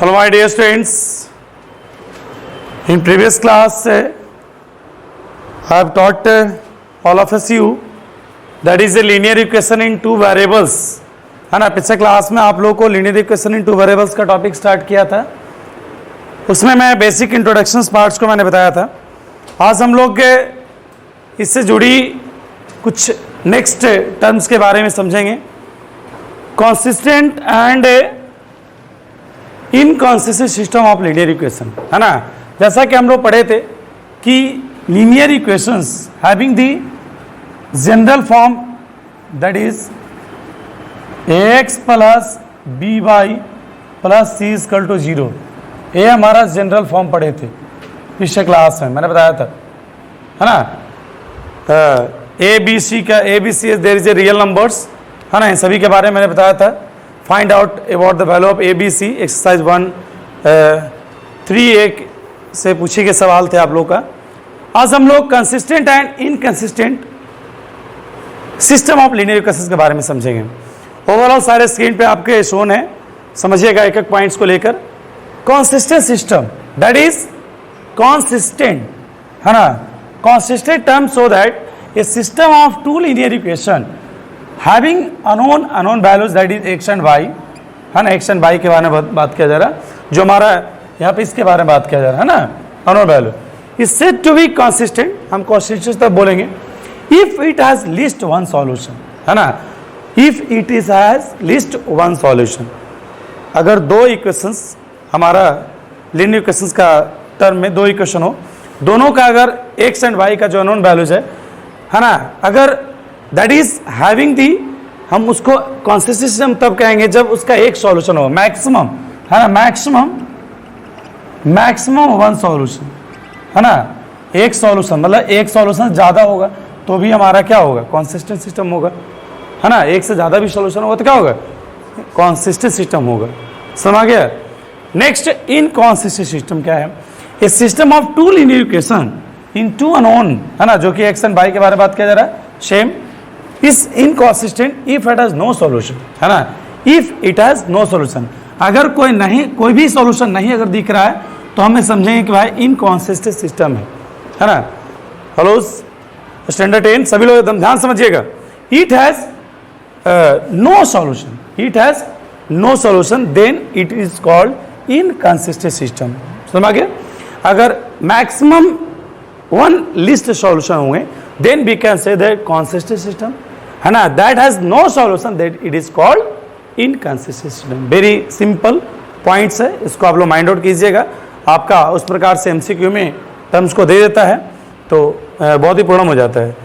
Hello my dear students, in previous class I have taught all of us you that is a linear equation in two variables, है ना। पिछले class में आप लोगों को linear equation in two variables का topic start किया था, उसमें मैं बेसिक इंट्रोडक्शंस पार्ट्स को मैंने बताया था। आज हम लोग इससे जुड़ी कुछ नेक्स्ट टर्म्स के बारे में समझेंगे, consistent and inconsistent system of linear equation, है ना। जैसा कि हम लोग पढ़े थे कि linear equations having the general form that is ax plus B Y plus C equal to 0, ये हमारा जनरल फॉर्म पढ़े थे पिछले क्लास में, मैंने बताया था, है ना। ए बी सी का A B C there is a real numbers, है ना, इन सभी के बारे में मैंने बताया था। Find out about the value of A B C, exercise 1-3 से पूछे गए सवाल थे आप लोग का। आज हम लोग consistent and inconsistent system of linear equations के बारे में समझेंगे। ओवरऑल सारे स्क्रीन पे आपके शोन है, समझिएगा एक एक पॉइंट्स को लेकर। Consistent system that is consistent, है ना, consistent term so that a system of two linear equation having unknown values that is X and Y, है ना। एक्स एंड वाई के बारे में बात किया जा रहा है, जो हमारा यहाँ पे इसके बारे में बात किया जा रहा है ना, unknown value is said to be consistent. हम कंसिस्टेंट तब बोलेंगे if it has least one solution, है ना, if it is has least one solution. अगर दो इक्वेशंस, हमारा लीनियर इक्वेशंस का टर्म में दो इक्वेशन हो, दोनों का अगर एक्स एंड वाई का जो अननोन वैल्यूज है ना, अगर दैट इज हैविंग दी, हम उसको कंसिस्टेंट सिस्टम तब कहेंगे जब उसका एक सॉल्यूशन हो, मैक्सिमम, है ना, मैक्सिमम वन सॉल्यूशन, है ना। एक सॉल्यूशन मतलब एक सॉल्यूशन ज़्यादा होगा तो भी हमारा क्या होगा, कंसिस्टेंट सिस्टम होगा, है ना। एक से ज़्यादा भी सॉल्यूशन होगा तो क्या होगा, कंसिस्टेंट सिस्टम होगा। समझ गया। नेक्स्ट इनकंसिस्टेंट सिस्टम क्या है, a system of two linear equation in two unknown, है ना, जो कि एक्स एंड वाई के बारे में बात किया जा रहा है। Same is inconsistent if it has no solution, है ना, if it has no solution. अगर कोई भी सॉल्यूशन नहीं अगर दिख रहा है तो हमें समझेंगे कि भाई इनकंसिस्टेंट सिस्टम है ना। हेलो स्टैंडर्ड 10 सभी लोग एकदम ध्यान समझिएगा। It has no solution, it has no solution then it is called inconsistent system. समझ गए। अगर मैक्सिमम वन लिस्ट सॉल्यूशन होंगे then we can say that consistent system, है ना। That has no solution that it is called inconsistent system. Very simple points है, इसको आप लोग माइंड आउट कीजिएगा। आपका उस प्रकार से एमसीक्यू में टर्म्स को दे देता है तो बहुत ही पूर्ण हो जाता है।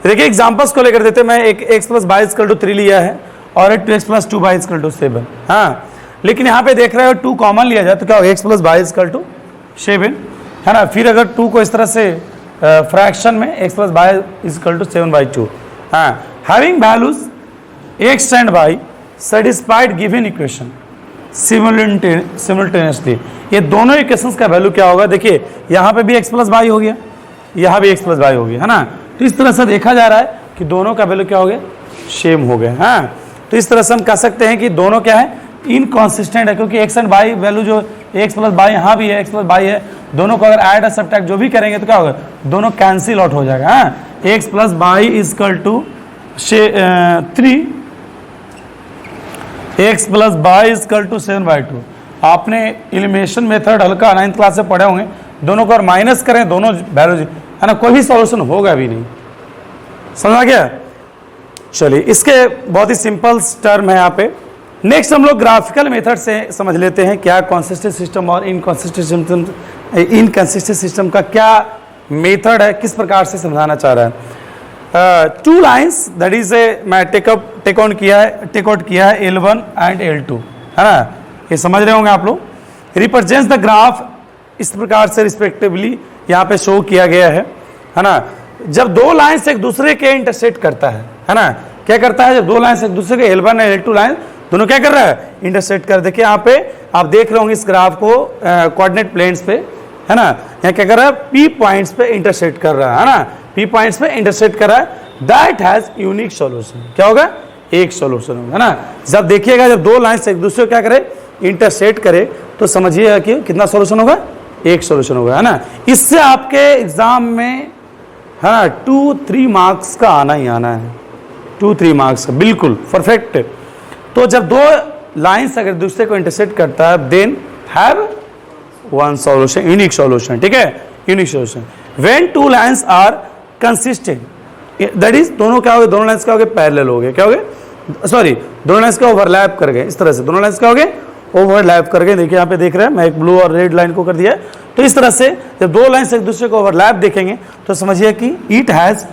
देखिए एग्जांपल्स को लेकर देते हैं। मैं एक x plus Y equal to 3 लिया है और एक 2x plus 2 Y equal to 7, हाँ, लेकिन यहाँ पे देख रहे हो 2 कॉमन लिया जाए तो क्या होगा, x plus Y equal to 7, है ना। फिर अगर 2 को इस तरह से फ्रैक्शन में x plus Y equal to 7/2, हाँ, having values x and y satisfied given equation simultaneously. ये दोनों इक्वेशंस का वैल्यू क्या होगा, देखिए यहाँ पे भी x प्लस वाई हो गया, यहाँ भी x प्लस वाई हो गया, है ना। तो इस तरह से देखा जा रहा है कि दोनों का वैल्यू क्या हो गया, सेम हो गया, हाँ। तो इस तरह से हम कह सकते हैं कि दोनों क्या है, इनकॉन्सिस्टेंट है, क्योंकि x एंड y वैल्यू जो x प्लस वाई यहाँ भी है, x प्लस वाई है, दोनों को अगर ऐड और सब्ट्रैक्ट जो भी करेंगे तो क्या होगा, दोनों कैंसिल आउट हो जाएगा, हाँ। x plus Y equal to 3, x plus Y equal to 7/2। आपने एलिमिनेशन मेथड हल्का 9th क्लास से पढ़े होंगे। दोनों को और माइनस करें दोनों वैल्यू, है ना, कोई भी सॉल्यूशन होगा भी नहीं। समझा गया। चलिए इसके बहुत ही सिंपल टर्म है यहाँ पे। नेक्स्ट हम लोग ग्राफिकल मेथड से समझ लेते हैं क्या कंसिस्टेंट सिस्टम और इनकंसिस्टेंट सिस्टम का क्या मेथड है, किस प्रकार से समझाना चाह रहा है। टू लाइन्स दैट इज मैं टेक आउट किया है L1 एंड L2, है ना, ये समझ रहे होंगे आप लोग। रिप्रेजेंट्स द ग्राफ इस प्रकार से रिस्पेक्टिवली यहाँ पे शो किया गया है ना। जब दो लाइन्स एक दूसरे के इंटरसेक्ट करता है ना, क्या करता है, जब दो लाइन्स एक दूसरे के L1 और L2 लाइन दोनों क्या कर रहा है, इंटरसेक्ट कर। देखिए यहाँ पे आप देख रहे होंगे इस ग्राफ को कोऑर्डिनेट प्लेन्स पे, है ना, यहाँ क्या कर रहा है, P पॉइंट्स पे इंटरसेक्ट कर रहा है ना, P पॉइंट्स पे इंटरसेक्ट कर रहा है। दैट हैज यूनिक सॉल्यूशन, क्या होगा, एक सॉल्यूशन होगा, है ना। जब देखिएगा जब दो लाइन्स एक दूसरे को क्या करे, इंटरसेक्ट करे तो समझिए कि कितना सॉल्यूशन होगा, एक सॉल्यूशन होगा, है ना। इससे आपके एग्जाम में, है ना, 2-3 मार्क्स का आना ही आना है, 2-3 मार्क्स का, बिल्कुल परफेक्ट। तो जब दो लाइंस अगर दूसरे को इंटरसेक्ट करता है, then have one solution, unique solution, ठीक है, unique solution. When two lines are consistent, that is दोनों क्या हो गए, दोनों लाइंस क्या हो गए, पैरेलल हो गए, क्या हो गए, सॉरी, दोनों लाइंस का ओवरलैप कर गए, इस तरह से दोनों लाइंस क्या हो गए, ओवरलैप कर गए। देखिए यहाँ पे देख रहे हैं, मैं एक ब्लू और रेड लाइन को कर दिया है। तो इस तरह से जब दो लाइंस एक दूसरे को ओवरलैप देखेंगे तो समझिए कि it has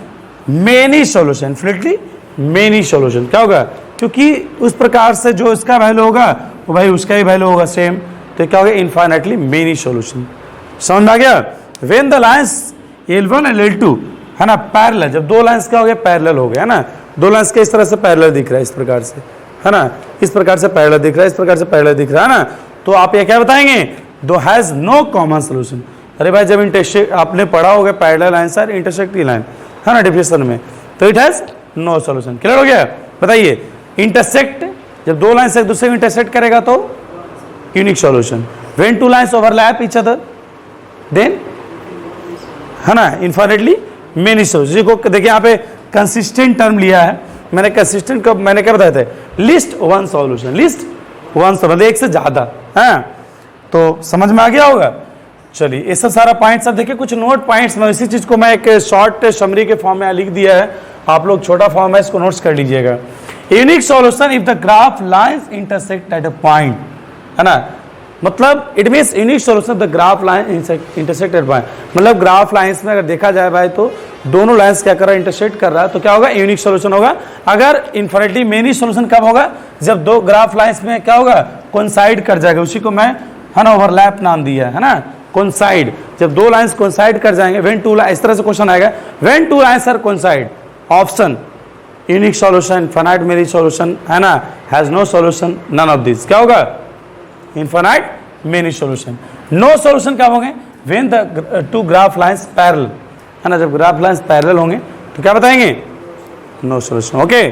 many solution, infinitely many solution. क्या होगा, क्योंकि उस प्रकार से जो इसका वैल्यू होगा वो भाई उसका ही वैल्यू होगा सेम, तो क्या होगा, इनफाइनाइटली मेनी सॉल्यूशन। समझ में आ गया। व्हेन द लाइंस L1 और L2, है ना, पैरेलल, जब दो लाइंस क्या हो गया, पैरेलल हो गया, है ना, दो लाइंस के इस तरह से पैरेलल दिख रहा है, इस प्रकार से, है ना, इस प्रकार से पैरेलल दिख रहा है, इस प्रकार से पैरेलल दिख रहा है ना, तो आप ये क्या बताएंगे, दो हैज नो कॉमन सोल्यूशन। अरे भाई जब इंटरसेक्ट आपने पढ़ा होगा पैरेलल लाइंस और इंटरसेक्टिंग लाइन, है ना, डेफिनेशन में, तो it has no solution. Clear हो गया। बताइए, इंटरसेक्ट, जब दो लाइंस एक दूसरे को इंटरसेक्ट करेगा तो unique solution. When two lines overlap each other, then, है ना, इनफाइनाइटली मेनी सॉल्यूशन। को देखिए यहाँ पे कंसिस्टेंट टर्म लिया है मैंने, कंसिस्टेंट का मैंने क्या बताया था, list one solution, list one, मतलब एक से ज्यादा, है, तो समझ में आ गया होगा। चलिए ये सब सारा पॉइंट सब देखिए, कुछ नोट पॉइंट्स में इसी चीज को मैं एक शॉर्ट समरी के फॉर्म में लिख दिया है, आप लोग छोटा फॉर्म है इसको नोट्स कर लीजिएगा। Unique solution if the graph lines intersect at a point, है ना, मतलब it means unique solution the graph line intersect at point, मतलब ग्राफ लाइंस में अगर देखा जाए भाई तो दोनों लाइंस क्या कर रहा है, इंटरसेक्ट कर रहा है, तो क्या होगा, यूनिक सॉल्यूशन होगा। अगर इनफिनिटली मेनी सॉल्यूशन कब होगा, जब दो ग्राफ लाइंस में क्या होगा, कोइंसाइड कर जाएगा, उसी को मैं, है ना, ओवरलैप नाम दिया है ना, कोइंसाइड, जब दो लाइंस कोइंसाइड कर जाएंगे, व्हेन टू लाइंस, इस तरह से क्वेश्चन आएगा, when two lines are coincide, option unique solution, infinite many solution, है ना, has no solution, none of this, क्या होगा, infinite many solution. No solution कब होंगे, when the two graph lines parallel, है ना, जब ग्राफ लाइंस पैरेलल होंगे तो क्या बताएंगे, नो सॉल्यूशन। ओके,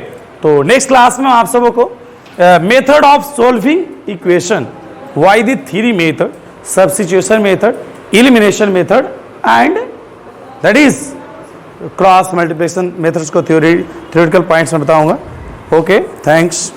तो नेक्स्ट क्लास में आप सबों को method of solving equation, why the three method, substitution method, elimination method and that is cross multiplication methods को थ्योरेटिकल पॉइंट्स में बताऊंगा। Okay, thanks.